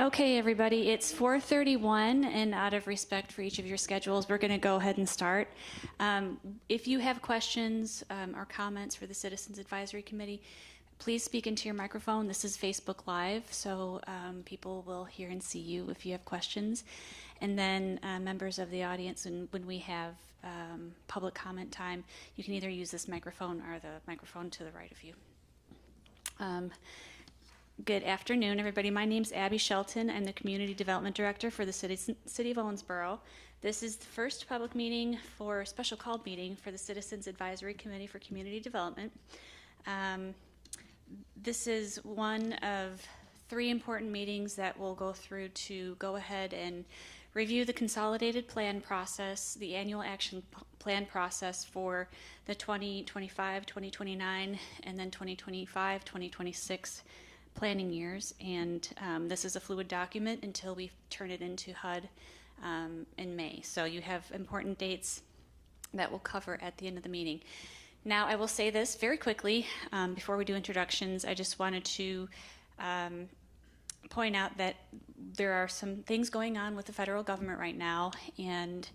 Okay, everybody, it's 4:31, and out of respect for each of your schedules, we're going to go ahead and start. If you have questions or comments for the Citizens Advisory Committee, please speak into your microphone. This is Facebook Live, so people will hear and see you if you have questions. And then members of the audience, and when we have public comment time, you can either use this microphone or the microphone to the right of you. Good afternoon, everybody. My name's Abby Shelton. I'm the Community Development Director for the City of Owensboro. This is the first public meeting for special called meeting for the Citizens Advisory Committee for Community Development. This is one of 3 important meetings that we'll go through to go ahead and review the consolidated plan process, the annual action plan process for the 2025, 2029, and then 2025, 2026 planning years. And this is a fluid document until we turn it into HUD in May. So you have important dates that we'll cover at the end of the meeting. Now, I will say this very quickly before we do introductions. I just wanted to point out that there are some things going on with the federal government right now, and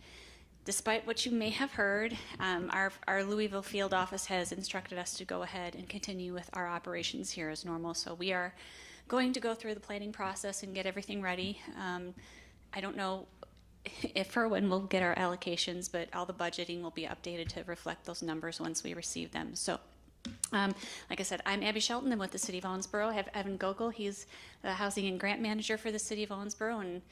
despite what you may have heard, our Louisville field office has instructed us to go ahead and continue with our operations here as normal. So we are going to go through the planning process and get everything ready. I don't know if or when we'll get our allocations, but all the budgeting will be updated to reflect those numbers once we receive them. So like I said, I'm Abby Shelton. I'm with the City of Owensboro. I have Evan Gogol. He's the Housing and Grant Manager for the City of Owensboro, and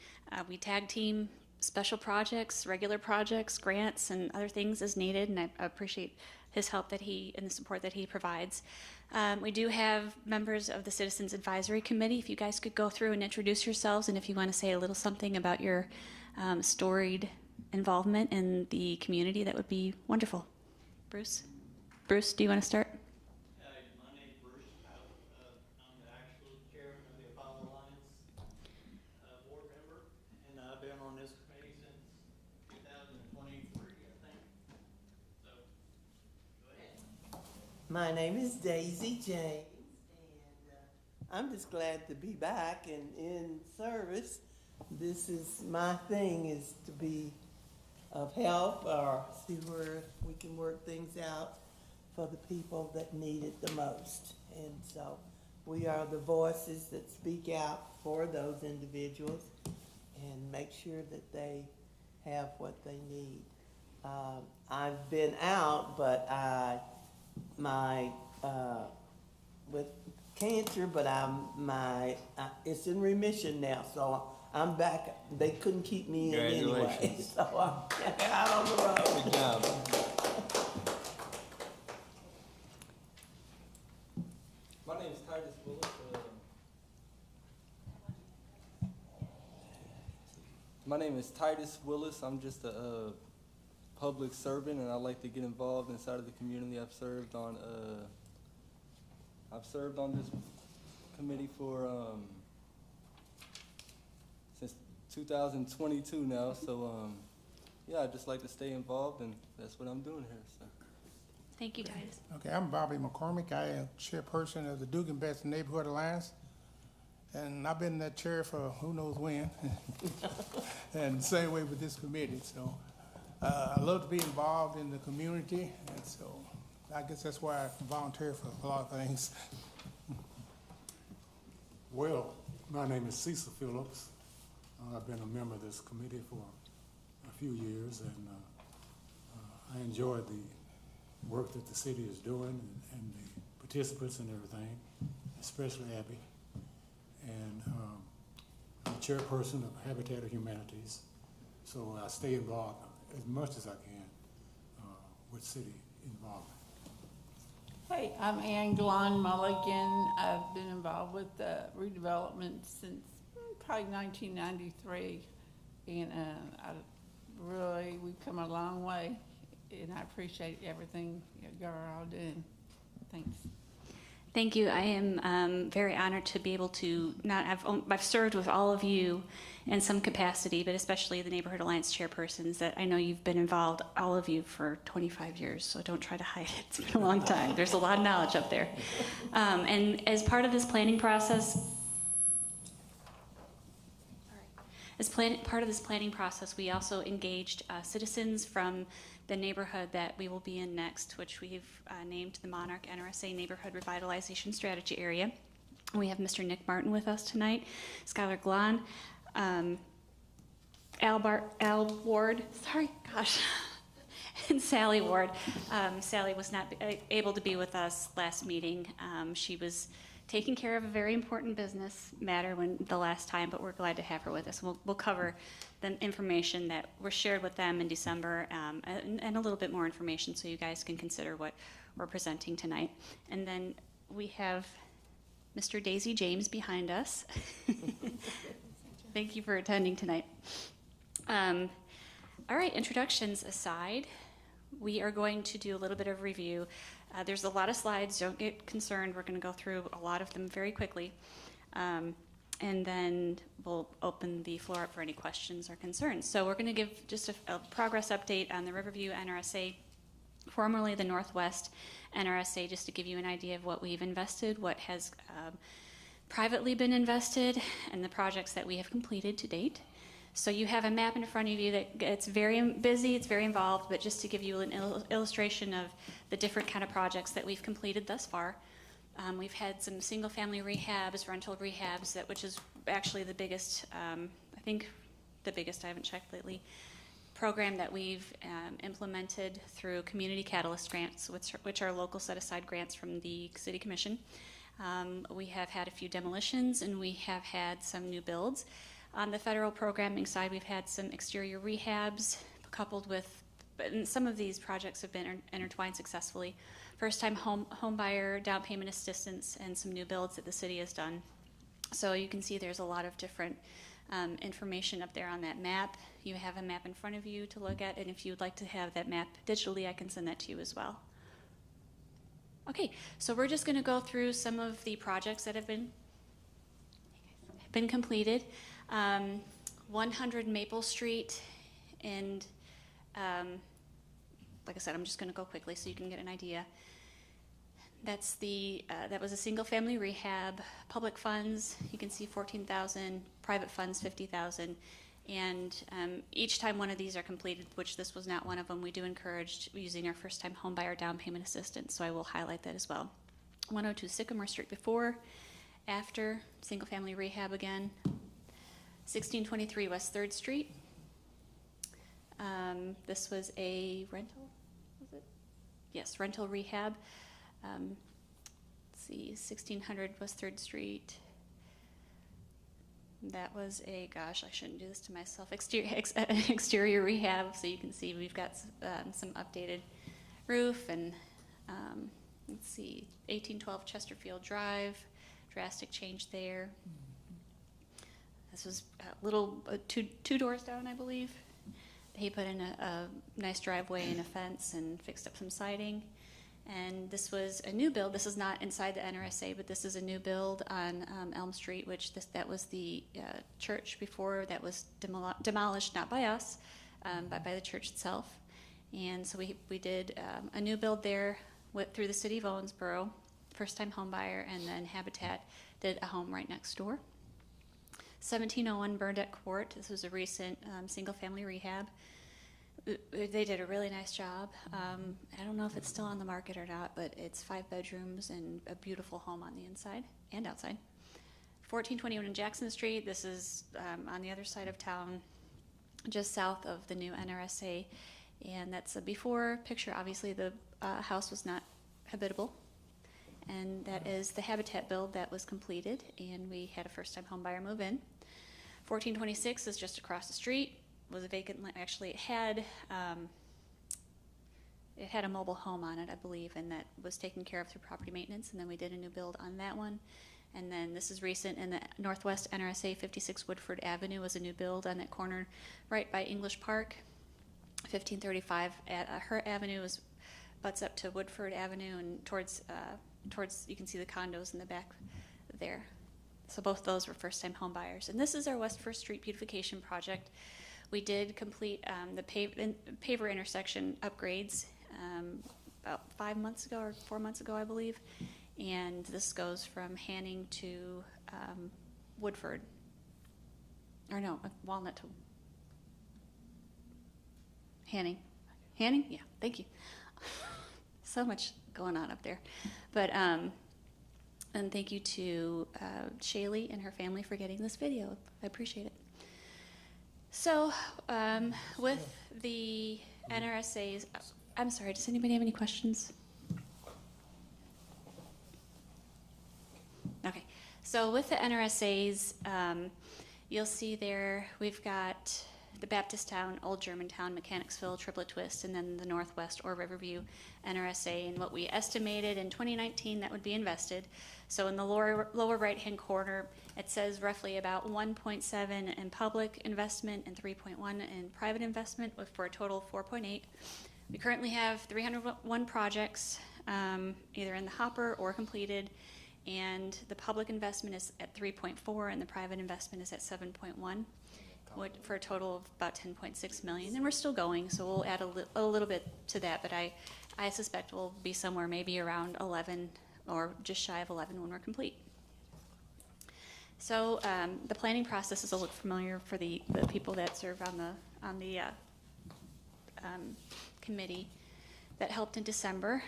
we tag team special projects, regular projects, grants, and other things as needed, and I appreciate his help and the support that he provides. We do have members of the Citizens Advisory Committee. If you guys could go through and introduce yourselves, and if you want to say a little something about your storied involvement in the community, that would be wonderful. Bruce, do you want to start? My name is Bruce. I'm the actual chairman of the Apollo Alliance board member, and I've been on this committee since 2023, I think. So, go ahead. My name is Daisy James, and I'm just glad to be back and in service. This is my thing, is to be of help or see where we can work things out for the people that need it the most. And so we are the voices that speak out for those individuals and make sure that they have what they need. I've been out, but with cancer, but it's in remission now, so I'm back. They couldn't keep me in anyway, so I'm out on the road. Good job. My name is Titus Willis. My name is Titus Willis. I'm just a public servant, and I like to get involved inside of the community. I've served on this committee for since 2022 now. So yeah, I just like to stay involved, and that's what I'm doing here. So. Thank you, Titus. Okay, I'm Bobby McCormick. I am chairperson of the Dugan Best Neighborhood Alliance, and I've been in that chair for who knows when, and same way with this committee. So I love to be involved in the community, and so I guess that's why I volunteer for a lot of things. Well, my name is Cecil Phillips. I've been a member of this committee for a few years, and I enjoy the work that the city is doing and the participants and everything, especially Abby. And I'm chairperson of Habitat of Humanities, so I stay involved as much as I can with city involvement. Hey, I'm Ann Glon Mulligan. I've been involved with redevelopment since probably 1993, and we've come a long way, and I appreciate everything y'all are all doing. Thanks. Thank you. I am very honored to be able to I've served with all of you in some capacity, but especially the Neighborhood Alliance chairpersons that I know you've been involved, all of you, for 25 years, so don't try to hide it. It's been a long time. There's a lot of knowledge up there. And as part of this planning process, As part of this planning process, we also engaged citizens from the neighborhood that we will be in next, which we've named the Monarch NRSA Neighborhood Revitalization Strategy Area. We have Mr. Nick Martin with us tonight, Skylar Glon, Al Ward, sorry, gosh, and Sally Ward. Sally was not able to be with us last meeting. She was taking care of a very important business matter the last time, but we're glad to have her with us. We'll cover the information that was shared with them in December and a little bit more information so you guys can consider what we're presenting tonight. And then we have Mr. Daisy James behind us. Thank you for attending tonight. All right, introductions aside, we are going to do a little bit of review. There's a lot of slides, don't get concerned, we're going to go through a lot of them very quickly. And then we'll open the floor up for any questions or concerns. So we're going to give just a progress update on the Riverview NRSA, formerly the Northwest NRSA, just to give you an idea of what we've invested, what has privately been invested, and the projects that we have completed to date. So you have a map in front of you that it's very busy, it's very involved, but just to give you an illustration of the different kind of projects that we've completed thus far. We've had some single-family rehabs, rental rehabs, which is actually the biggest, I think the biggest, I haven't checked lately, program that we've implemented through Community Catalyst grants, which are local set-aside grants from the City Commission. We have had a few demolitions, and we have had some new builds. On the federal programming side, we've had some exterior rehabs coupled with, and some of these projects have been intertwined successfully. First-time home buyer down payment assistance and some new builds that the city has done. So you can see there's a lot of different information up there on that map. You have a map in front of you to look at, and if you'd like to have that map digitally, I can send that to you as well. Okay, so we're just going to go through some of the projects that have been completed. 100 Maple Street, and like I said, I'm just going to go quickly so you can get an idea. That's that was a single-family rehab, public funds. You can see 14,000, private funds 50,000, and each time one of these are completed, which this was not one of them, we do encourage using our first-time homebuyer down payment assistance. So I will highlight that as well. 102 Sycamore Street before, after, single-family rehab again. 1623 West 3rd Street. This was a rental, was it? Yes, rental rehab. Let's see, 1600 West 3rd Street. That was a, gosh, I shouldn't do this to myself, exterior rehab. So you can see we've got some updated roof, and let's see, 1812 Chesterfield Drive, drastic change there. This was a little, two doors down, I believe. He put in a nice driveway and a fence and fixed up some siding. And this was a new build. This is not inside the NRSA, but this is a new build on Elm Street, which that was the church before that was demolished, not by us, but by the church itself. And so we did a new build there through the city of Owensboro, first-time home buyer, and then Habitat did a home right next door. 1701 Burnett Court. This was a recent single-family rehab. They did a really nice job. I don't know if it's still on the market or not, but it's 5 bedrooms and a beautiful home on the inside and outside. 1421 Jackson Street. This is on the other side of town, just south of the new NRSA. And that's a before picture. Obviously, the house was not habitable. And that is the Habitat build that was completed, and we had a first-time home buyer move in. 1426 is just across the street. Was a vacant land. Actually, it had a mobile home on it, I believe, and that was taken care of through property maintenance. And then we did a new build on that one. And then this is recent in the Northwest NRSA. 56 Woodford Avenue was a new build on that corner, right by English Park. 1535 Her Avenue butts up to Woodford Avenue, and towards you can see the condos in the back there. So both those were first-time home buyers. And this is our West First Street beautification project. We did complete the paver intersection upgrades about 5 months ago or 4 months ago, I believe. And this goes from Hanning to Woodford. or no, Walnut to Hanning. Hanning? Yeah, thank you. So much going on up there. But, and thank you to Shaylee and her family for getting this video. I appreciate it. So, with the NRSA's, I'm sorry, does anybody have any questions? Okay, so with the NRSA's, you'll see there we've got the Baptist-town, Old Germantown, Mechanicsville, Triplet Twist, and then the Northwest or Riverview NRSA, and what we estimated in 2019 that would be invested. So in the lower right-hand corner, it says roughly about 1.7 in public investment and 3.1 in private investment, for a total of 4.8. We currently have 301 projects, either in the hopper or completed, and the public investment is at 3.4 and the private investment is at 7.1. For a total of about 10.6 million, and we're still going, so we'll add a little bit to that, but I suspect we'll be somewhere maybe around 11 or just shy of 11 when we're complete. So the planning process will look familiar for the people that serve on the committee that helped in December.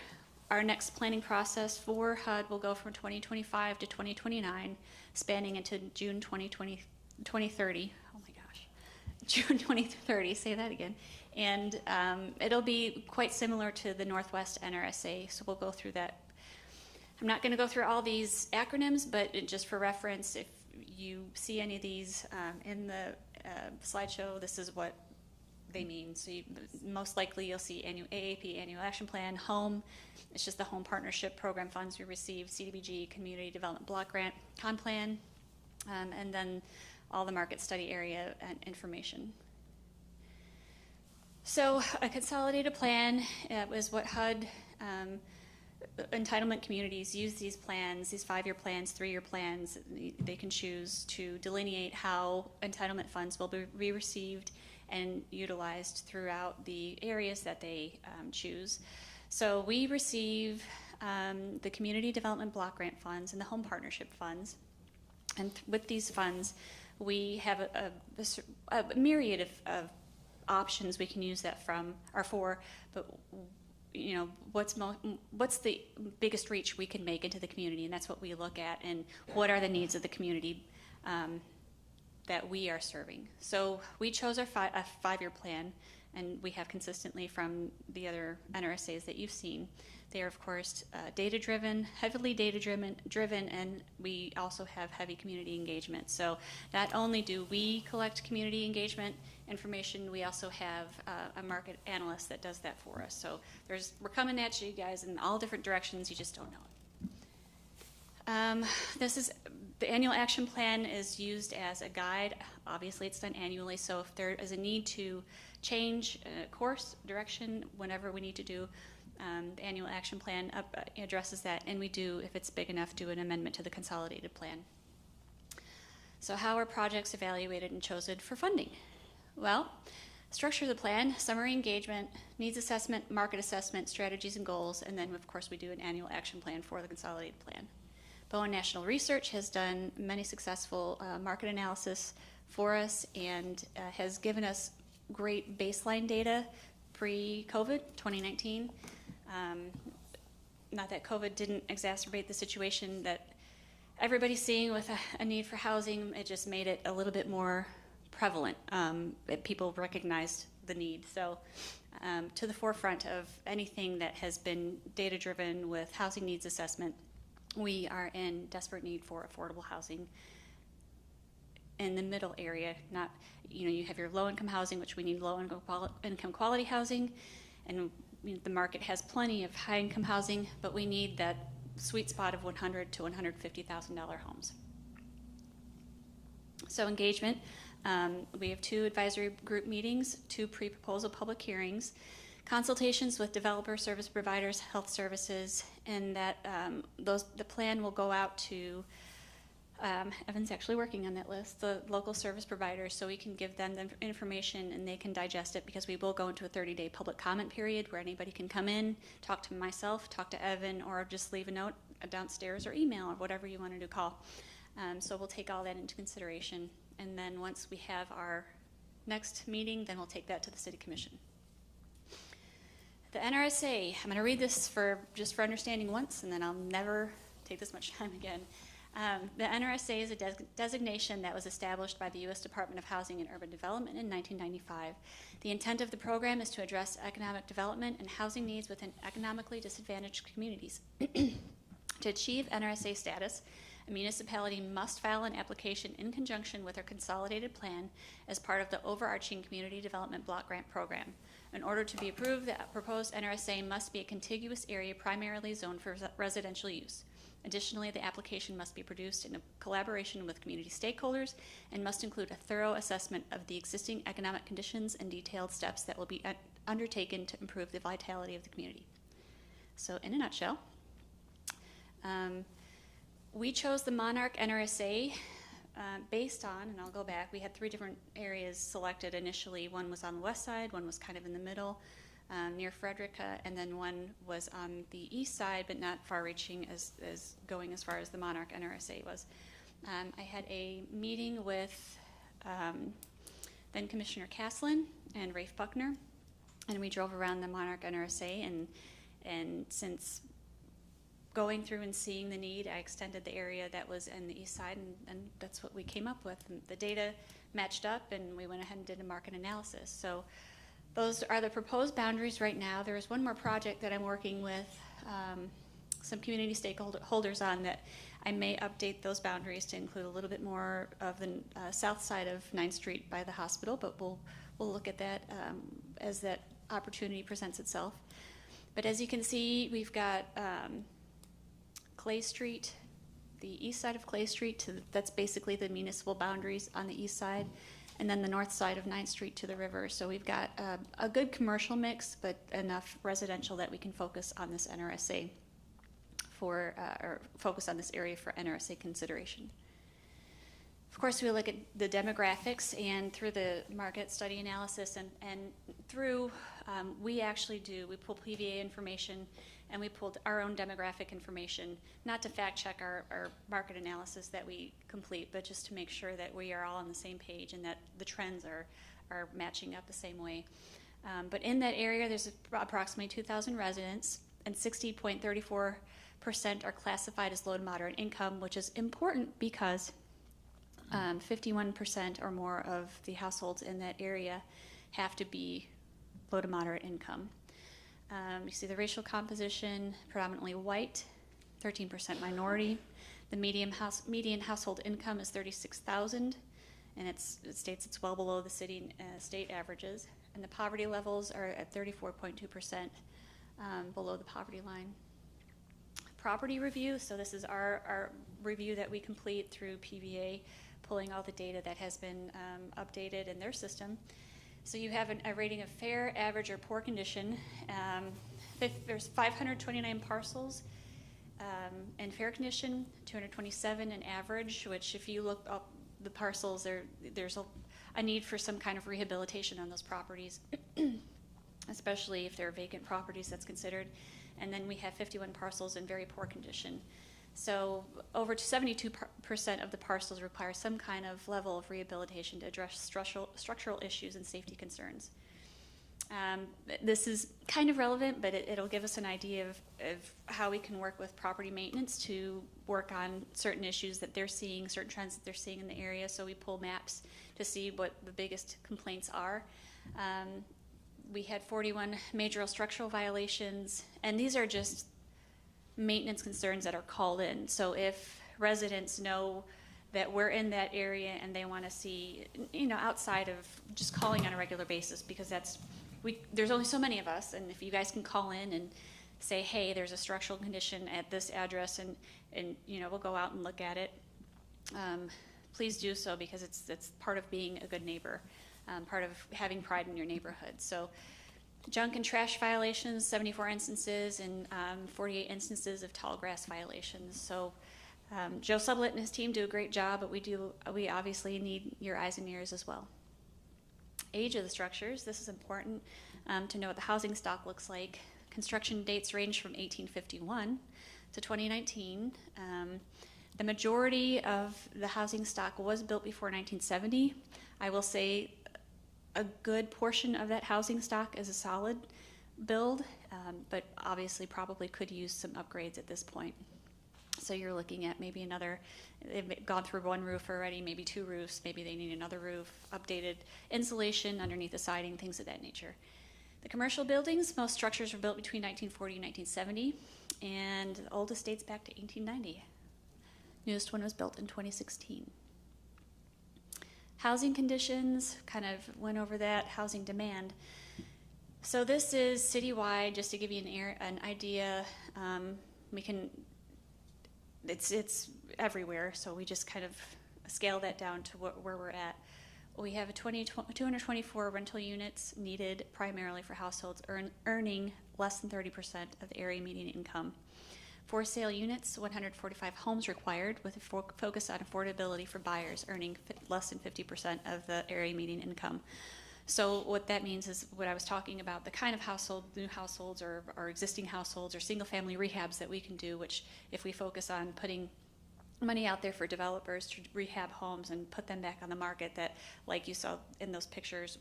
Our next planning process for HUD will go from 2025 to 2029, spanning into June 2030. Oh my gosh, June 2030, say that again. And it'll be quite similar to the Northwest NRSA, so we'll go through that. I'm not going to go through all these acronyms, but just for reference, if you see any of these in the slideshow, this is what they mean. So most likely you'll see AAP, Annual Action Plan, HOME, it's just the Home Partnership Program funds we receive, CDBG, Community Development Block Grant, CONPLAN, and then all the market study area and information. So a consolidated plan was what HUD, entitlement communities use these plans, these 5-year plans, 3-year plans. They can choose to delineate how entitlement funds will be received and utilized throughout the areas that they choose. So we receive the Community Development Block Grant funds and the Home Partnership funds. And with these funds, we have a myriad of options we can use that for, but you know, what's the biggest reach we can make into the community, and that's what we look at, and what are the needs of the community that we are serving. So we chose a 5-year plan, and we have consistently from the other NRSAs that you've seen. They are, of course, data-driven, heavily data-driven, and we also have heavy community engagement. So not only do we collect community engagement information, we also have a market analyst that does that for us. So we're coming at you guys in all different directions, you just don't know it. The annual action plan is used as a guide. Obviously, it's done annually, so if there is a need to change course, direction, whenever we need to do, the annual action plan addresses that, and we do, if it's big enough, do an amendment to the consolidated plan. So how are projects evaluated and chosen for funding? Well, structure of the plan, summary engagement, needs assessment, market assessment, strategies and goals, and then of course we do an annual action plan for the consolidated plan. Bowen National Research has done many successful market analysis for us and has given us great baseline data pre-COVID, 2019. Not that COVID didn't exacerbate the situation that everybody's seeing with a need for housing, it just made it a little bit more prevalent. People recognized the need. So to the forefront of anything that has been data-driven with housing needs assessment, we are in desperate need for affordable housing in the middle area. Not, you have your low-income housing, which we need low-income quality housing, and the market has plenty of high-income housing, but we need that sweet spot of $100,000 to $150,000 homes. So engagement, we have 2 advisory group meetings, 2 pre-proposal public hearings, consultations with developer service providers, health services, and that the plan will go out to, Evan's actually working on that list, the local service providers, so we can give them the information and they can digest it, because we will go into a 30-day public comment period where anybody can come in, talk to myself, talk to Evan, or just leave a note downstairs or email or whatever you want to do, call. So we'll take all that into consideration. And then once we have our next meeting, then we'll take that to the City Commission. The NRSA, I'm going to read this just for understanding once, and then I'll never take this much time again. The NRSA is a designation that was established by the U.S. Department of Housing and Urban Development in 1995. The intent of the program is to address economic development and housing needs within economically disadvantaged communities. To achieve NRSA status, a municipality must file an application in conjunction with their consolidated plan as part of the overarching Community Development Block Grant Program. In order to be approved, the proposed NRSA must be a contiguous area primarily zoned for residential use. Additionally, the application must be produced in collaboration with community stakeholders and must include a thorough assessment of the existing economic conditions and detailed steps that will be undertaken to improve the vitality of the community. So in a nutshell, we chose the Monarch NRSA based on, and I'll go back, we had 3 different areas selected initially. One was on the west side, one was kind of in the middle, near Frederica, and then one was on the east side, but not far-reaching as going as far as the Monarch NRSA was. I had a meeting with then Commissioner Caslin and Rafe Buckner, and we drove around the Monarch NRSA, and since going through and seeing the need, I extended the area that was in the east side, and that's what we came up with. And the data matched up, and we went ahead and did a market analysis. So those are the proposed boundaries right now. There is one more project that I'm working with some community stakeholders on that I may update those boundaries to include a little bit more of the south side of 9th Street by the hospital, but we'll look at that as that opportunity presents itself. But as you can see, we've got Clay Street, the east side of Clay Street, that's basically the municipal boundaries on the east side, and then the north side of 9th Street to the river. So we've got a good commercial mix, but enough residential that we can focus on this NRSA or focus on this area for NRSA consideration. Of course, we look at the demographics, and through the market study analysis and through, we pull PVA information, and we pulled our own demographic information, not to fact check our market analysis that we complete, but just to make sure that we are all on the same page and that the trends are matching up the same way. But in that area, there's approximately 2,000 residents, and 60.34% are classified as low to moderate income, which is important because 51% or more of the households in that area have to be low to moderate income. You see the racial composition, predominantly white, 13% minority. The median household income is $36,000, and it states it's well below the city state averages. And the poverty levels are at 34.2%, below the poverty line. Property review, so this is our review that we complete through PVA, pulling all the data that has been updated in their system. So you have a rating of fair, average, or poor condition. There's 529 parcels in fair condition, 227 in average, which if you look up the parcels, there's a need for some kind of rehabilitation on those properties, especially if they're vacant properties, that's considered. And then we have 51 parcels in very poor condition. So over 72% of the parcels require some kind of level of rehabilitation to address structural issues and safety concerns. This is kind of relevant, but it'll give us an idea of how we can work with property maintenance to work on certain issues that they're seeing, certain trends that they're seeing in the area. So we pull maps to see what the biggest complaints are. We had 41 major structural violations, and these are just maintenance concerns that are called in. So if residents know that we're in that area and they want to see, outside of just calling on a regular basis, because there's only so many of us, and if you guys can call in and say, hey, there's a structural condition at this address, and we'll go out and look at it, please do so, because it's part of being a good neighbor, part of having pride in your neighborhood. So junk and trash violations, 74 instances, and 48 instances of tall grass violations. So Joe Sublett and his team do a great job, but we obviously need your eyes and ears as well. Age of the structures, this is important to know what the housing stock looks like. Construction dates range from 1851 to 2019. The majority of the housing stock was built before 1970. I will say a good portion of that housing stock is a solid build, but obviously probably could use some upgrades at this point. So you're looking at maybe another, they've gone through one roof already, maybe 2 roofs, maybe they need another roof, updated insulation underneath the siding, things of that nature. The commercial buildings, most structures were built between 1940 and 1970, and the oldest dates back to 1890. Newest one was built in 2016. Housing conditions, kind of went over that, housing demand. So this is citywide, just to give you an idea. It's everywhere, so we just kind of scale that down to where we're at. We have 224 rental units needed primarily for households earning less than 30% of the area median income. For sale units, 145 homes required with a focus on affordability for buyers earning less than 50% of the area median income. So what that means is what I was talking about, the kind of new households or existing households or single-family rehabs that we can do, which if we focus on putting money out there for developers to rehab homes and put them back on the market that, like you saw in those pictures,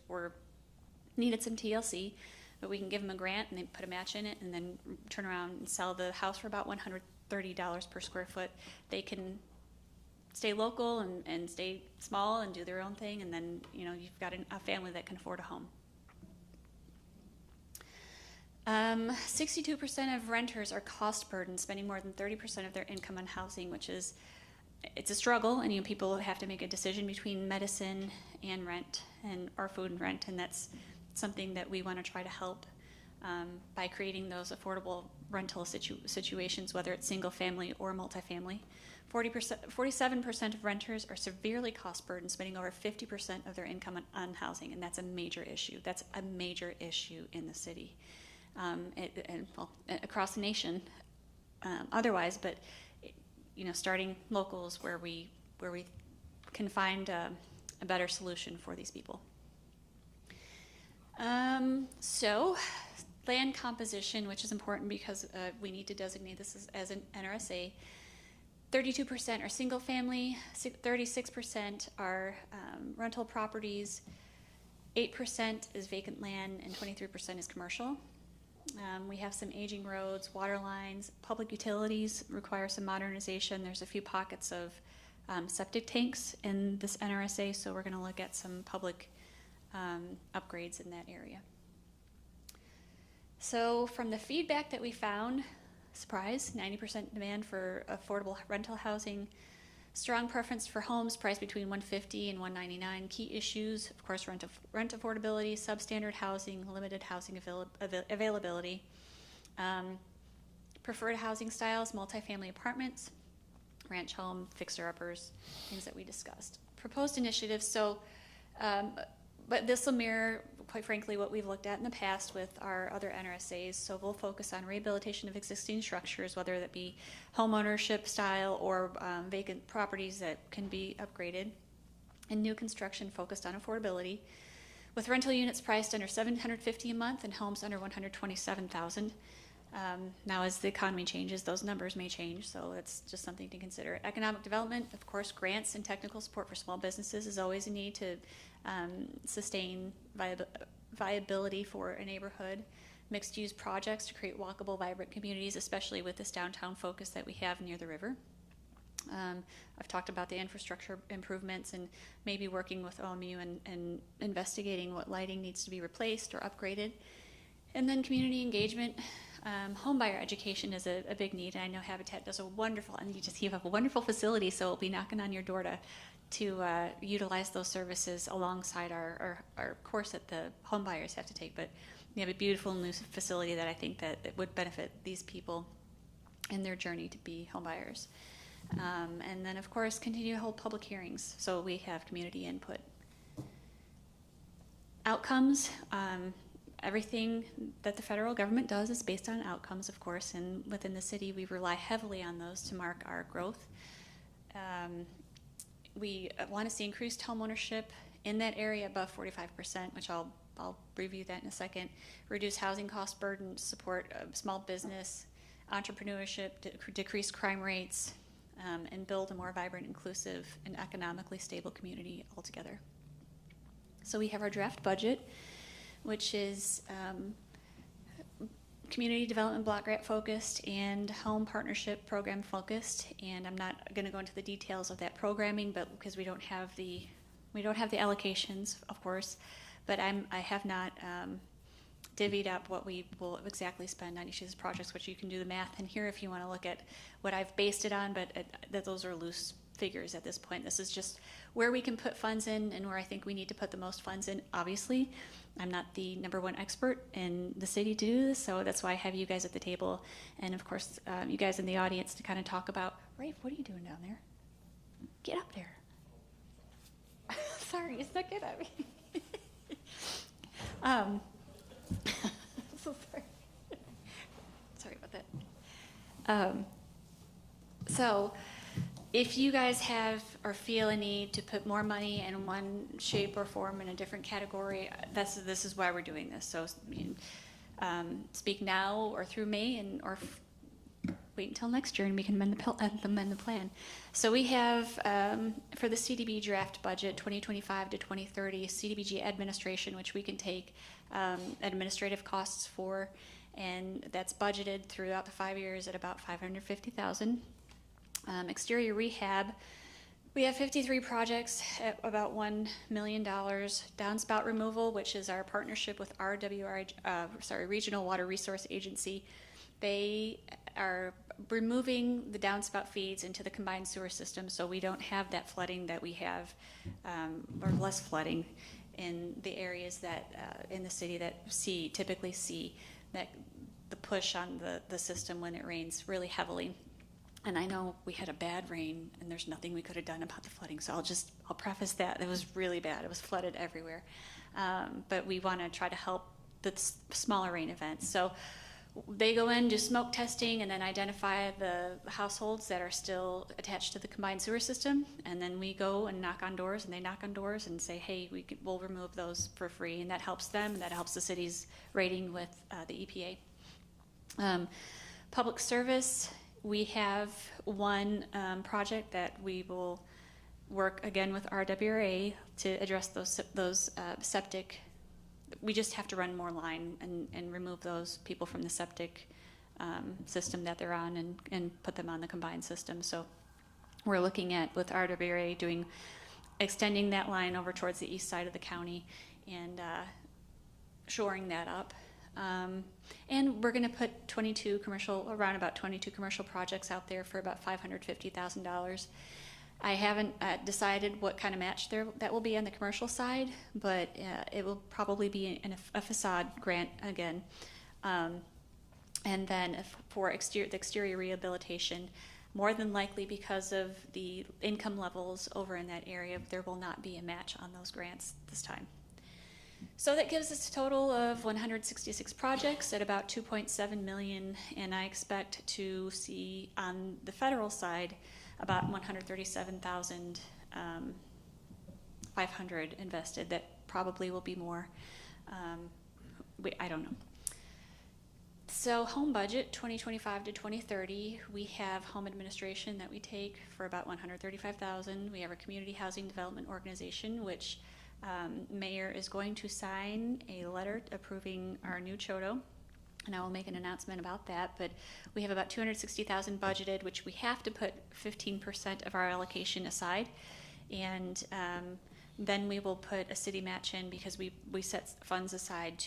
needed some TLC, but we can give them a grant and they put a match in it and then turn around and sell the house for about $130 per square foot. They can stay local and stay small and do their own thing, and then you've got a family that can afford a home. 62% of renters are cost burdened, spending more than 30% of their income on housing, it's a struggle, and people have to make a decision between medicine and rent or food and rent, and that's something that we want to try to help by creating those affordable rental situations, whether it's single family or multifamily. 47% of renters are severely cost burdened, spending over 50% of their income on housing, and that's a major issue. That's a major issue in the city, across the nation. Otherwise, but starting locals where we can find a better solution for these people. So, land composition, which is important because we need to designate this as an NRSA. 32% are single family, 36% are rental properties, 8% is vacant land, and 23% is commercial. We have some aging roads, water lines, public utilities require some modernization. There's a few pockets of septic tanks in this NRSA, so we're going to look at some public upgrades in that area. So from the feedback that we found, surprise, 90% demand for affordable rental housing, strong preference for homes priced between $150 and $199. Key issues, of course, rent affordability, substandard housing, limited housing availability. Preferred housing styles, multifamily apartments, ranch home, fixer-uppers, things that we discussed. Proposed initiatives, but this will mirror, quite frankly, what we've looked at in the past with our other NRSAs. So we'll focus on rehabilitation of existing structures, whether that be home ownership style or vacant properties that can be upgraded, and new construction focused on affordability, with rental units priced under $750 a month and homes under $127,000. Now, as the economy changes, those numbers may change, so it's just something to consider. Economic development, of course, grants and technical support for small businesses is always a need to sustain viability for a neighborhood. Mixed-use projects to create walkable, vibrant communities, especially with this downtown focus that we have near the river. I've talked about the infrastructure improvements and maybe working with OMU and investigating what lighting needs to be replaced or upgraded. And then community engagement. Homebuyer education is a big need, and I know Habitat does a wonderful, and you have a wonderful facility, so we'll be knocking on your door to utilize those services alongside our course that the homebuyers have to take. But we have a beautiful new facility that I think that it would benefit these people in their journey to be homebuyers. And then, of course, continue to hold public hearings, so we have community input. Outcomes. Everything that the federal government does is based on outcomes, of course, and within the city we rely heavily on those to mark our growth. We want to see increased home ownership in that area above 45%, which I'll review that in a second. Reduce housing cost burden, support small business, entrepreneurship, decrease crime rates, and build a more vibrant, inclusive, and economically stable community altogether. So we have our draft budget, which is community development block grant focused and home partnership program focused. And I'm not going to go into the details of that programming, but because we don't have the allocations, of course. But I have not divvied up what we will exactly spend on each of these projects, which you can do the math in here if you want to look at what I've based it on, but that those are loose figures at this point. This is just where we can put funds in and where I think we need to put the most funds in. Obviously, I'm not the #1 expert in the city to do this, so that's why I have you guys at the table, and of course, you guys in the audience to kind of talk about, Rafe, what are you doing down there? Get up there. Sorry, it's not good at me. So sorry. Sorry about that. So if you guys have or feel a need to put more money in one shape or form in a different category, this is why we're doing this. So speak now or through May, or wait until next year and we can amend the plan. So we have, for the CDB draft budget 2025 to 2030, CDBG administration, which we can take administrative costs for, and that's budgeted throughout the 5 years at about $550,000. Exterior rehab, we have 53 projects at about $1 million. Downspout removal, which is our partnership with Regional Water Resource Agency. They are removing the downspout feeds into the combined sewer system, so we don't have that flooding that we have, or less flooding in the areas that in the city that typically see that the push on the system when it rains really heavily. And I know we had a bad rain and there's nothing we could have done about the flooding, so I'll preface that. It was really bad. It was flooded everywhere. But we want to try to help the smaller rain events. So they go in, do smoke testing, and then identify the households that are still attached to the combined sewer system. And then we go and knock on doors, and they knock on doors and say, hey, we'll remove those for free. And that helps them, and that helps the city's rating with the EPA. Public service, we have one project that we will work again with RWRA to address those septic. We just have to run more line and remove those people from the septic system that they're on and put them on the combined system. So we're looking at, with RWRA, extending that line over towards the east side of the county and shoring that up. And we're going to put around about 22 commercial projects out there for about $550,000. I haven't decided what kind of match that will be on the commercial side, but it will probably be a facade grant again. And then for the exterior rehabilitation, more than likely because of the income levels over in that area, there will not be a match on those grants this time. So that gives us a total of 166 projects at about $2.7 million, and I expect to see on the federal side about $137,500 invested. That probably will be more. I don't know. So home budget 2025 to 2030, we have home administration that we take for about $135,000. We have our community housing development organization, which Mayor is going to sign a letter approving our new CHODO, and I will make an announcement about that. But we have about $260,000 budgeted, which we have to put 15% of our allocation aside, and then we will put a city match in because we set funds aside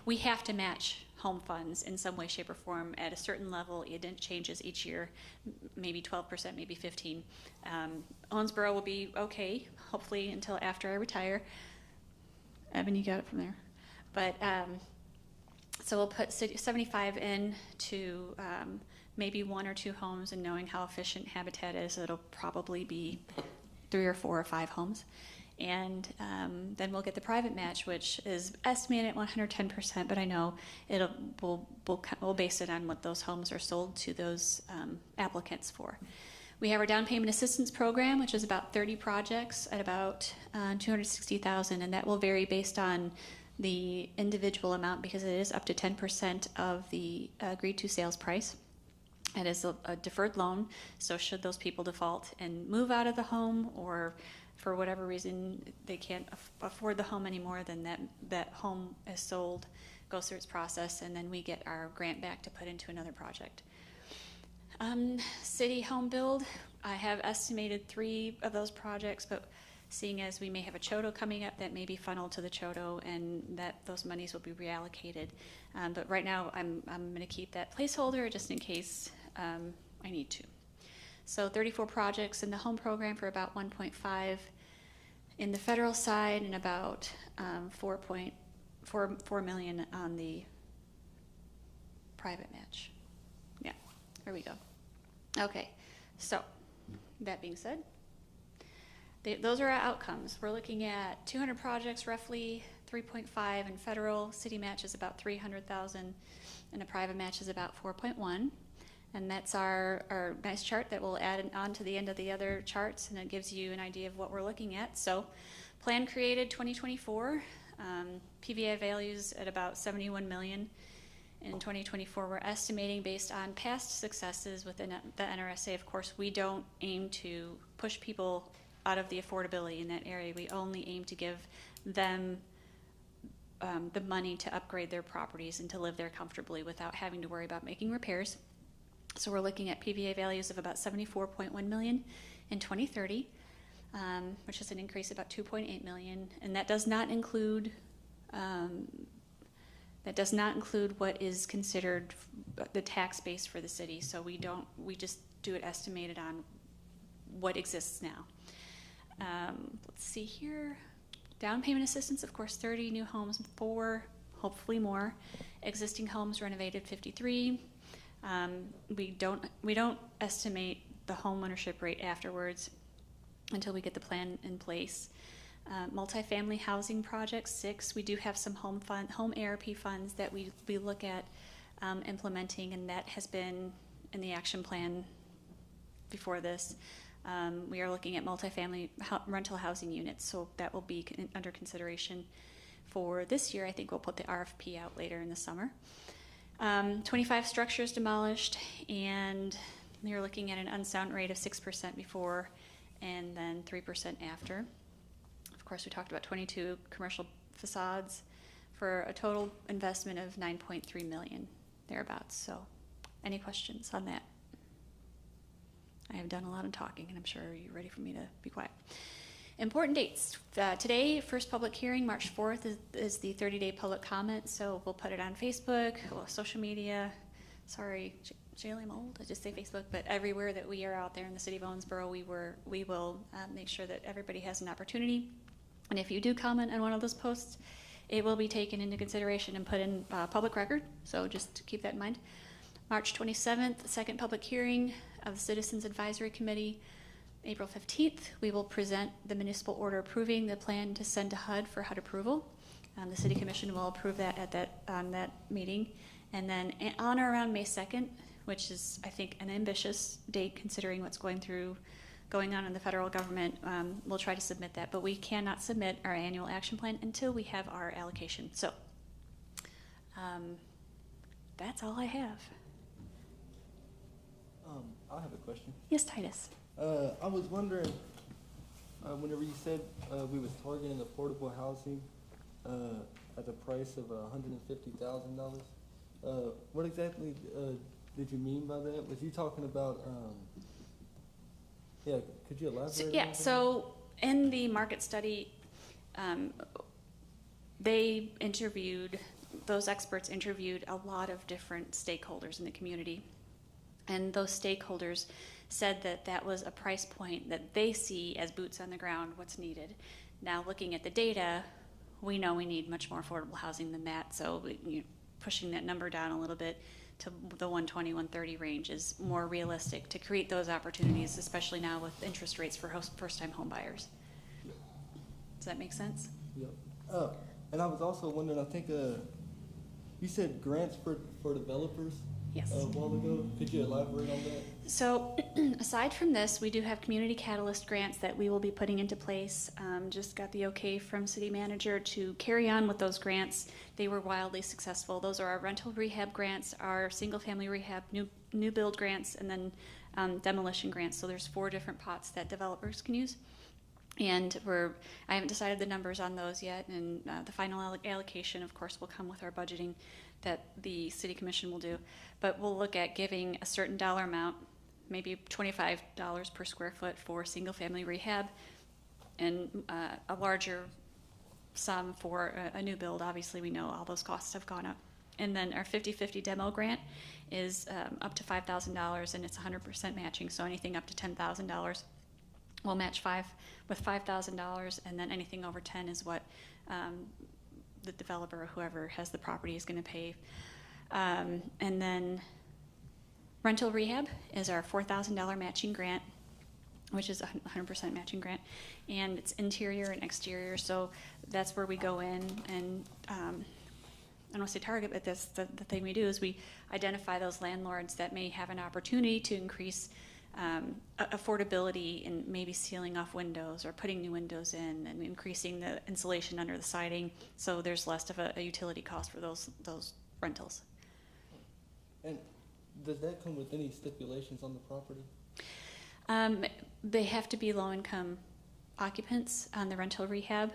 we have to match home funds in some way, shape, or form at a certain level. It changes each year, maybe 12%, maybe 15%. Owensboro will be okay, hopefully until after I retire. Evan, you got it from there. But so we'll put 75 in to maybe 1 or 2 homes, and knowing how efficient Habitat is, it'll probably be 3 or 4 or 5 homes. And then we'll get the private match, which is estimated at 110%, but I know we'll base it on what those homes are sold to those applicants for. We have our down payment assistance program, which is about 30 projects at about $260,000, and that will vary based on the individual amount because it is up to 10% of the agreed to sales price. It is a deferred loan, so should those people default and move out of the home, or for whatever reason they can't afford the home anymore, then that home is sold, goes through its process, and then we get our grant back to put into another project. City home build, I have estimated 3 of those projects, but seeing as we may have a CHOTO coming up, that may be funneled to the CHOTO, and that those monies will be reallocated. But right now, I'm going to keep that placeholder just in case I need to. So 34 projects in the home program for about 1.5 in the federal side, and about 4 million on the private match. Yeah, there we go. Okay, so that being said, those are our outcomes. We're looking at 200 projects, roughly 3.5 in federal. City match is about 300,000, and a private match is about 4.1. And that's our nice chart that we'll add on to the end of the other charts, and it gives you an idea of what we're looking at. So, plan created 2024, PVA values at about 71 million. In 2024, we're estimating based on past successes within the NRSA. Of course, we don't aim to push people out of the affordability in that area. We only aim to give them the money to upgrade their properties and to live there comfortably without having to worry about making repairs. So we're looking at PVA values of about 74.1 million in 2030, which is an increase of about 2.8 million, and that does not include what is considered the tax base for the city. So we just do it estimated on what exists now. Let's see here. Down payment assistance, of course, 30 new homes, 4, hopefully more. Existing homes renovated, 53. We don't estimate the home ownership rate afterwards until we get the plan in place. Multifamily housing projects, 6. We do have some home ARP funds that we look at implementing, and that has been in the action plan before this. We are looking at multifamily rental housing units, so that will be under consideration for this year. I think we'll put the RFP out later in the summer. 25 structures demolished, and you're looking at an unsound rate of 6% before and then 3% after. Of course, we talked about 22 commercial facades for a total investment of 9.3 million, thereabouts. So, any questions on that? I have done a lot of talking, and I'm sure you're ready for me to be quiet. Important dates. Today, first public hearing, March 4th, is the 30-day public comment, so we'll put it on Facebook, social media. Sorry, Jaylee, I'm old. I just say Facebook, but everywhere that we are out there in the city of Owensboro, we will make sure that everybody has an opportunity. And if you do comment on one of those posts, it will be taken into consideration and put in public record, so just keep that in mind. March 27th, second public hearing of the Citizens Advisory Committee. April 15th, we will present the municipal order approving the plan to send to HUD for HUD approval. The City Commission will approve that on that meeting. And then on or around May 2nd, which is, I think, an ambitious date considering what's going on in the federal government, we'll try to submit that. But we cannot submit our annual action plan until we have our allocation. So that's all I have. I have a question. Yes, Titus. I was wondering, whenever you said we was targeting affordable housing at the price of $150,000, what exactly did you mean by that? Was you talking about, could you elaborate? So in the market study, those experts interviewed a lot of different stakeholders in the community. And those stakeholders said that was a price point that they see as boots on the ground, what's needed. Now, looking at the data, we know we need much more affordable housing than that. So pushing that number down a little bit to the 120, 130 range is more realistic to create those opportunities, especially now with interest rates for first-time home buyers. Does that make sense? Yep. And I was also wondering, I think you said grants for developers. Yes. A while ago. Could you elaborate on that? So aside from this, we do have community catalyst grants that we will be putting into place. Just got the okay from city manager to carry on with those grants. They were wildly successful. Those are our rental rehab grants, our single family rehab, new build grants, and then demolition grants. So there's 4 different pots that developers can use. And I haven't decided the numbers on those yet, and the final allocation, of course, will come with our budgeting that the city commission will do. But we'll look at giving a certain dollar amount, maybe $25 per square foot for single family rehab, and a larger sum for a new build. Obviously, we know all those costs have gone up. And then our 50-50 demo grant is up to $5,000, and it's 100% matching, so anything up to $10,000. We'll match with $5,000, and then anything over 10 is what the developer or whoever has the property is going to pay. And then rental rehab is our $4,000 matching grant, which is a 100% matching grant, and it's interior and exterior. So that's where we go in and I don't want to say target, but that's the thing we do is we identify those landlords that may have an opportunity to increase affordability and maybe sealing off windows or putting new windows in and increasing the insulation under the siding, so there's less of a utility cost for those rentals. And does that come with any stipulations on the property? They have to be low-income occupants on the rental rehab.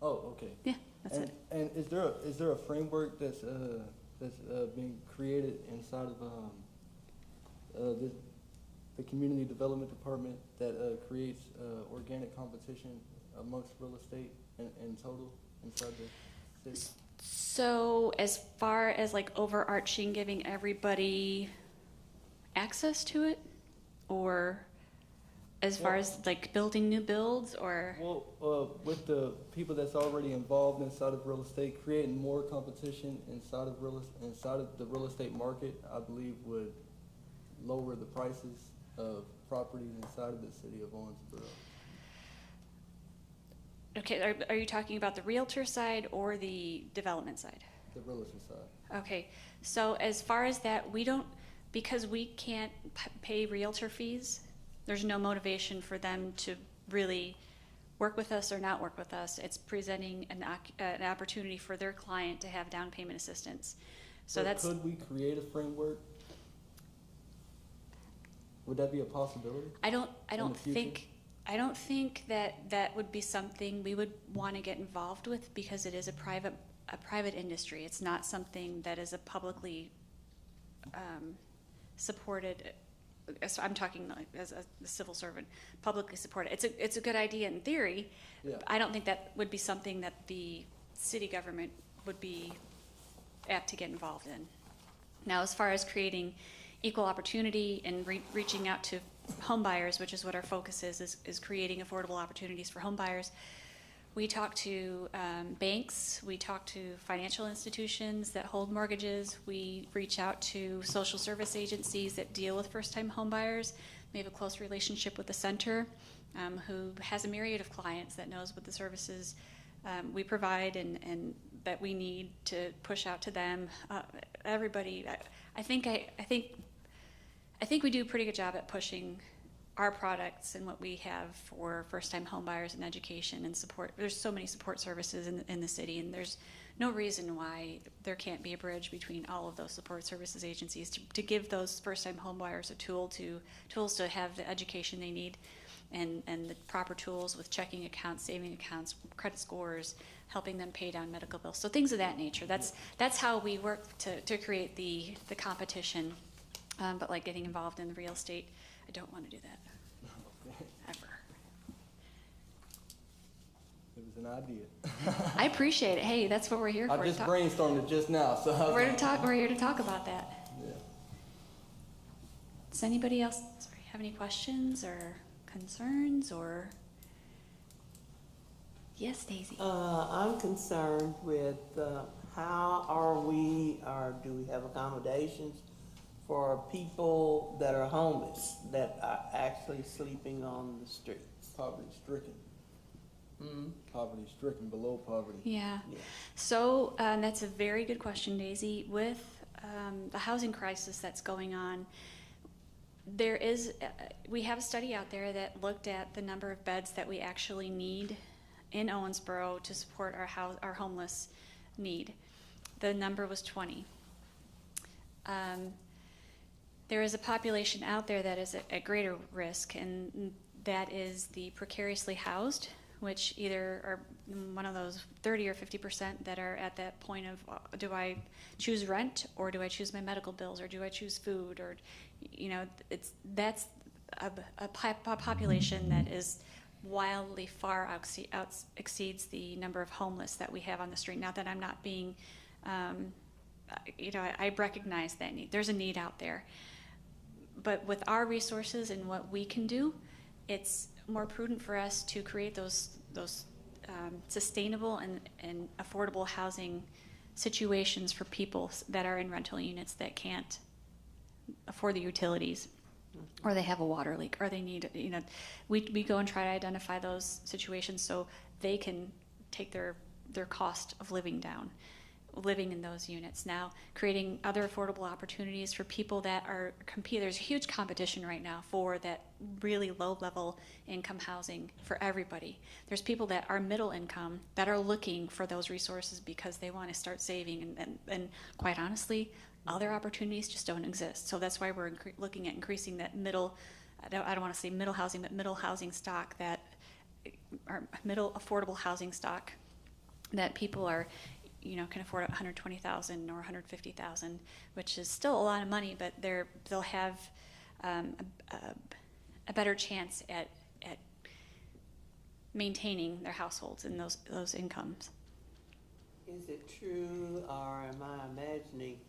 Oh, okay. Yeah, that's it. And is there a framework that's being created inside of the community development department that creates organic competition amongst real estate in total inside the city? So as far as like overarching giving everybody access to it, or as far as like building new builds, or? Well, with the people that's already involved inside of real estate, creating more competition inside of the real estate market, I believe would lower the prices of properties inside of the city of Owensboro. Okay, are you talking about the realtor side or the development side? The realtor side. Okay, so as far as that, because we can't pay realtor fees, there's no motivation for them to really work with us or not work with us. It's presenting an opportunity for their client to have down payment assistance. So that's. Could we create a framework? Would that be a possibility? I don't think that would be something we would want to get involved with, because it is a private industry. It's not something that is a publicly supported. So I'm talking as a civil servant, publicly supported. It's a good idea in theory. Yeah. I don't think that would be something that the city government would be apt to get involved in. Now, as far as creating equal opportunity and reaching out to home buyers, which is what our focus is creating affordable opportunities for home buyers. We talk to banks, we talk to financial institutions that hold mortgages, we reach out to social service agencies that deal with first-time home buyers. We have a close relationship with the center, who has a myriad of clients that knows what the services we provide and that we need to push out to them. Everybody, I think we do a pretty good job at pushing our products and what we have for first-time home buyers and education and support. There's so many support services in the city, and there's no reason why there can't be a bridge between all of those support services agencies to give those first-time home buyers tools to have the education they need and the proper tools with checking accounts, saving accounts, credit scores, helping them pay down medical bills. So things of that nature. That's how we work to create the competition. But like getting involved in the real estate, I don't want to do that. Ever. It was an idea. I appreciate it. Hey, that's what we're here for. I just brainstormed it just now, so We're here to talk about that. Yeah. Does anybody else have any questions or concerns or? Yes, Daisy. I'm concerned with how do we have accommodations for people that are homeless, that are actually sleeping on the streets? Poverty-stricken. Mm-hmm. Poverty-stricken, below poverty. Yeah. Yeah. So that's a very good question, Daisy. With the housing crisis that's going on, we have a study out there that looked at the number of beds that we actually need in Owensboro to support our homeless need. The number was 20. There is a population out there that is at greater risk, and that is the precariously housed, which either are one of those 30 or 50% that are at that point of, do I choose rent, or do I choose my medical bills, or do I choose food, or, that's a population that is wildly far exceeds the number of homeless that we have on the street. Not that I'm not being, I recognize that need. There's a need out there. But with our resources and what we can do, it's more prudent for us to create those sustainable and affordable housing situations for people that are in rental units that can't afford the utilities, or they have a water leak, or they need, we go and try to identify those situations so they can take their cost of living down, living in those units. Now, creating other affordable opportunities for people that are there's huge competition right now for that really low level income housing for everybody. There's people that are middle income that are looking for those resources because they want to start saving, and quite honestly, other opportunities just don't exist. So that's why we're looking at increasing that middle, I don't want to say middle housing, but middle housing stock, that or middle affordable housing stock that people are, can afford $120,000 or $150,000, which is still a lot of money, but they'll have a better chance at maintaining their households and those incomes. Is it true, or am I imagining,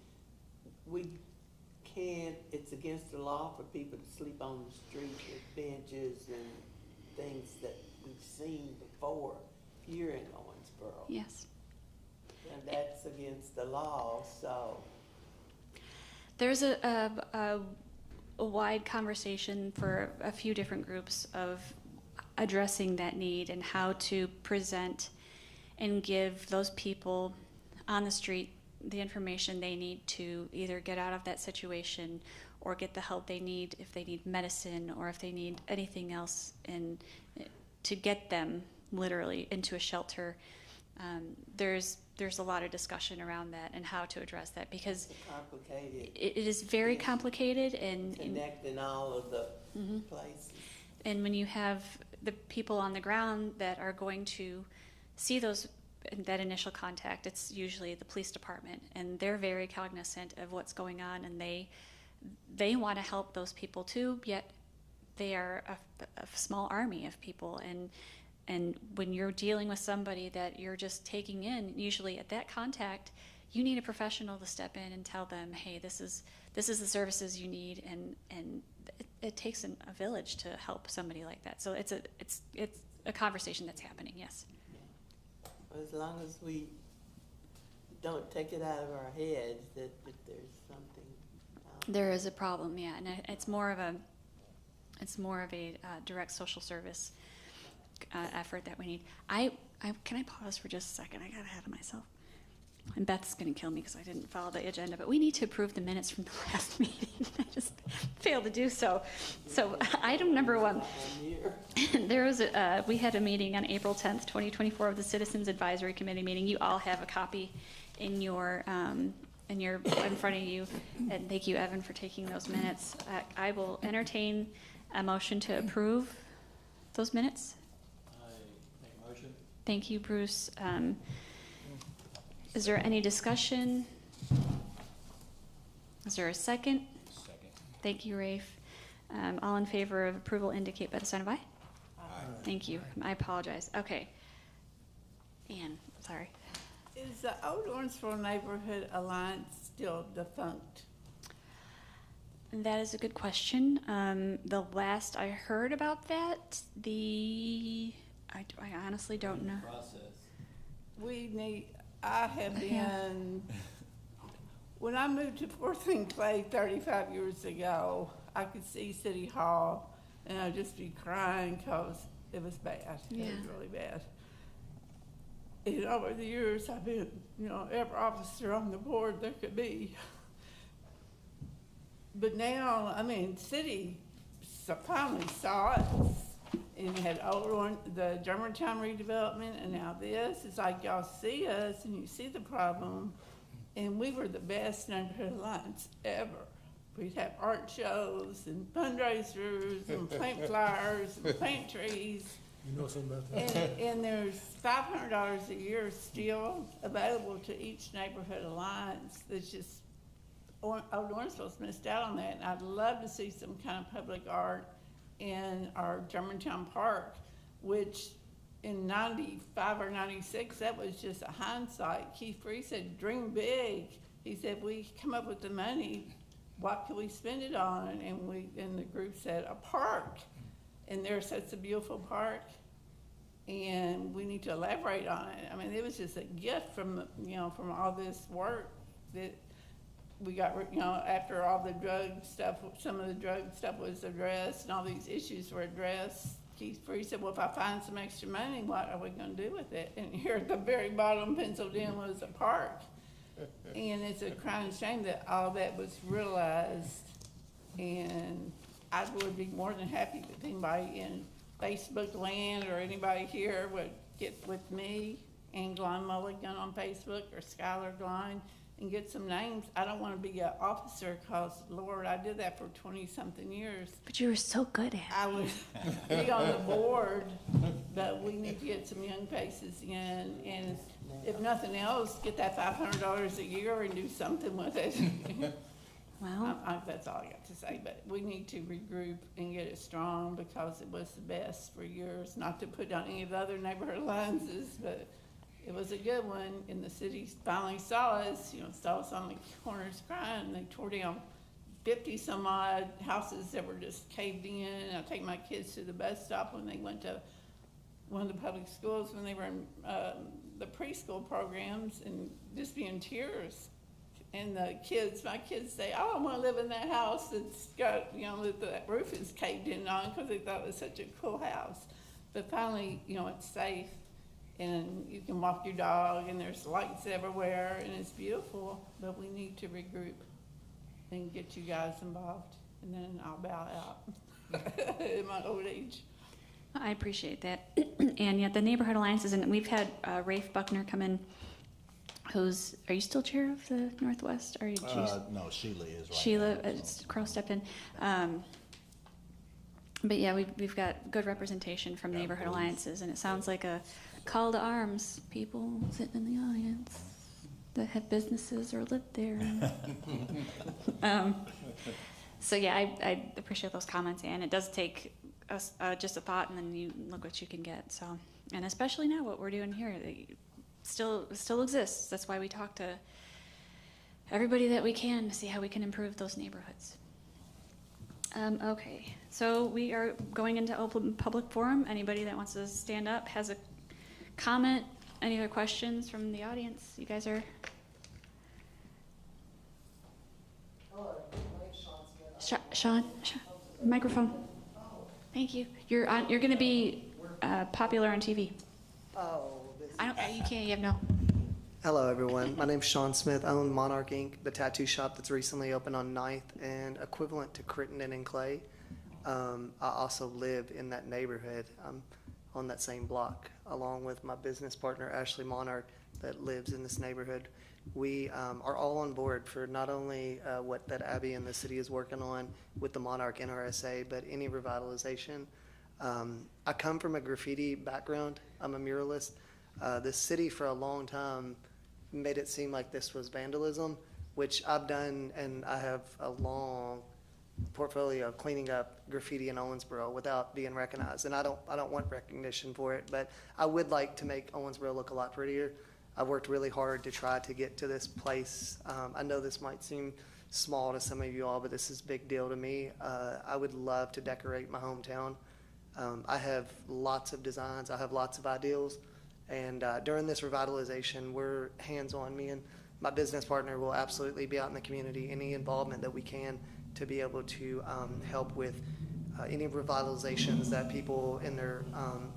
it's against the law for people to sleep on the street with benches and things that we've seen before here in Owensboro? Yes. And that's against the law, so. There's a wide conversation for a few different groups of addressing that need and how to present and give those people on the street the information they need to either get out of that situation or get the help they need if they need medicine or if they need anything else, and to get them literally into a shelter. There's a lot of discussion around that and how to address that, because Complicated. it is very complicated, and Connecting all of the places. and when you have the people on the ground that are going to see that initial contact, it's usually the police department, and they're very cognizant of what's going on, and they want to help those people too, yet they are a small army of people, and when you're dealing with somebody that you're just taking in, usually at that contact, you need a professional to step in and tell them, hey, this is the services you need, and it takes a village to help somebody like that. So it's a conversation that's happening, yes. As long as we don't take it out of our heads that there's something. There is a problem, yeah, and it's more of a direct social service effort that we need. Can I pause for just a second? I got ahead of myself. And Beth's going to kill me because I didn't follow the agenda, but we need to approve the minutes from the last meeting. I just failed to do so. So item number 1. We had a meeting on April 10th, 2024 of the Citizens Advisory Committee meeting. You all have a copy in front of you. And thank you, Evan, for taking those minutes. I will entertain a motion to approve those minutes. I make a motion. Thank you, Bruce. Is there any discussion? Is there a second? Second. Thank you, Rafe. All in favor of approval indicate by the sign of aye. Aye. Thank you. I apologize. Okay. Ann, sorry. Is the Old Owensboro Neighborhood Alliance still defunct? That is a good question. The last I heard about that, I honestly don't know. Process. I have been, when I moved to 14 Clay 35 years ago, I could see City Hall and I'd just be crying because it was bad. Yeah. It was really bad. And over the years, I've been, every officer on the board there could be. But now, I mean, city finally saw it, and had the Germantown redevelopment, and now this. It's like y'all see us and you see the problem, and we were the best neighborhood alliance ever. We'd have art shows and fundraisers and plant flowers and plant trees. You know something about that? And there's $500 a year still available to each neighborhood alliance. That's just, Old Orangeville's missed out on that. And I'd love to see some kind of public art in our Germantown Park, which in 95 or 96, that was just a hindsight. Keith Free said, dream big. He said, we come up with the money, what can we spend it on? And the group said, a park. And there's such a beautiful park, and we need to elaborate on it. I mean, it was just a gift from all this work that we got, after all the drug stuff, some of the drug stuff was addressed and all these issues were addressed. Keith Free said, well, if I find some extra money, what are we going to do with it? And here at the very bottom, penciled in, was a park. And it's a crying shame that all that was realized. And I would be more than happy if anybody in Facebook land or anybody here would get with me and Glenn Mulligan on Facebook or Skylar Glenn and get some names. I don't want to be an officer because, Lord, I did that for 20-something years. But you were so good at it. I would be on the board, but we need to get some young faces in, and if nothing else, get that $500 a year and do something with it. Well, That's all I got to say, but we need to regroup and get it strong because it was the best for years. Not to put down any of the other neighborhood alliances, but it was a good one, and the city finally saw us, saw us on the corners crying. They tore down 50 some odd houses that were just caved in. And I take my kids to the bus stop when they went to one of the public schools when they were in the preschool programs, and just be in tears. And my kids say, oh, I want to live in that house that's got, that roof is caved in on, because they thought it was such a cool house. But finally, it's safe, and you can walk your dog, and there's lights everywhere, and it's beautiful. But we need to regroup and get you guys involved, and then I'll bow out in my old age. I appreciate that. And yet the neighborhood alliances, and we've had Rafe Buckner come in, are you still chair of the Northwest? Or no, Sheila is right Sheila, now, so. Crow stepped in. But yeah, we've got good representation from neighborhood alliances, and it sounds like a call to arms. People sitting in the audience that have businesses or live there. So yeah, I appreciate those comments, and it does take just a thought, and then you look what you can get. So, and especially now, what we're doing here, it still exists. That's why we talk to everybody that we can to see how we can improve those neighborhoods. Okay, so we are going into open public forum. Anybody that wants to stand up has a comment, any other questions from the audience? You guys are. Hello, my name's Sean Smith. Sean, microphone. Thank you. You're going to be popular on TV. Oh, You can't. You have no. Hello, everyone. My name's Sean Smith. I own Monarch Inc., the tattoo shop that's recently opened on 9th and equivalent to Crittenden and Clay. I also live in that neighborhood. I'm on that same block, along with my business partner, Ashley Monarch, that lives in this neighborhood. We are all on board for not only what that Abby and the city is working on with the Monarch NRSA, but any revitalization. I come from a graffiti background. I'm a muralist. The city for a long time made it seem like this was vandalism, which I've done, and I have a long portfolio of cleaning up graffiti in Owensboro without being recognized. And I don't want recognition for it, but I would like to make Owensboro look a lot prettier. I've worked really hard to try to get to this place. I know this might seem small to some of you all, but this is a big deal to me. I would love to decorate my hometown. I have lots of designs. I have lots of ideals. And during this revitalization, we're hands-on. Me and my business partner will absolutely be out in the community, any involvement that we can to be able to help with any revitalizations that people in their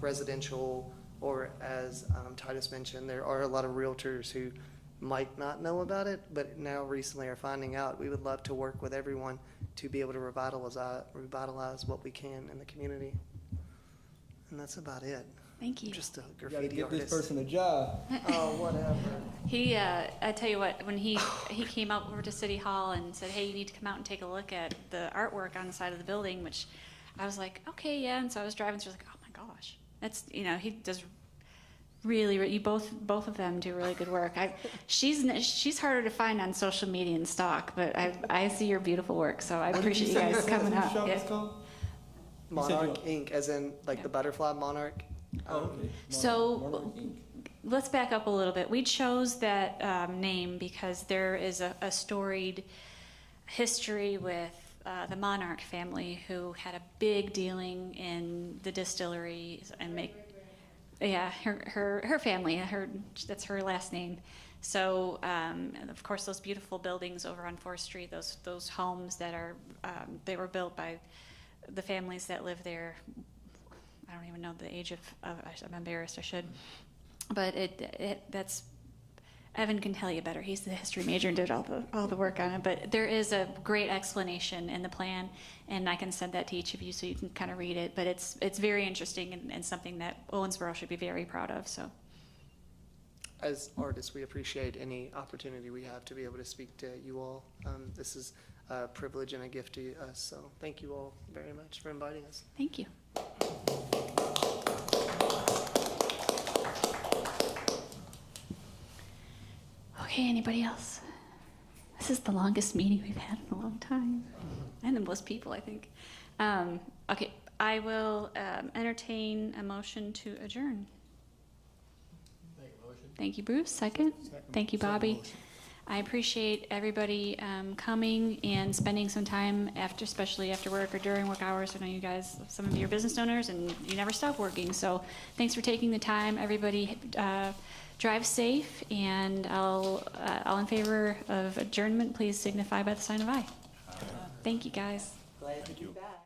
residential, or as Titus mentioned, there are a lot of realtors who might not know about it, but now recently are finding out. We would love to work with everyone to be able to revitalize what we can in the community. And that's about it. Thank you. I'm just a You gotta graffiti give this artist. person a job. Oh, whatever. I tell you what, when he came out over to City Hall and said, hey, you need to come out and take a look at the artwork on the side of the building, which I was like, okay, yeah. And so I was driving through, like, oh my gosh, that's, he does really, you both of them do really good work. She's harder to find on social media and stalk, but I see your beautiful work, so I What did appreciate you say guys the coming new out. shop Yeah. is called? Monarch Inc., as in like Yeah. the butterfly monarch. Oh, okay. So- Monarch Inc. Let's back up a little bit. We chose that name because there is a storied history with the Monarch family, who had a big dealing in the distillery and her family. That's her last name. So and of course those beautiful buildings over on 4th Street, those homes that are they were built by the families that live there. I don't even know the age of I'm embarrassed. I should. But that's Evan can tell you better. He's the history major and did all the work on it. But there is a great explanation in the plan, and I can send that to each of you so you can kind of read it. But it's very interesting and something that Owensboro should be very proud of. So, As artists, we appreciate any opportunity we have to be able to speak to you all. This is a privilege and a gift to us. So thank you all very much for inviting us. thank you. Okay, anybody else? This is the longest meeting we've had in a long time, and the most people, I think. Okay, I will entertain a motion to adjourn. Thank you, Bruce. Second. Thank you, Bobby. I appreciate everybody coming and spending some time especially after work or during work hours. I know you guys, some of you are business owners, and you never stop working. So thanks for taking the time. Everybody drive safe, and all in favor of adjournment, please signify by the sign of aye. Thank you, guys. Glad to be back.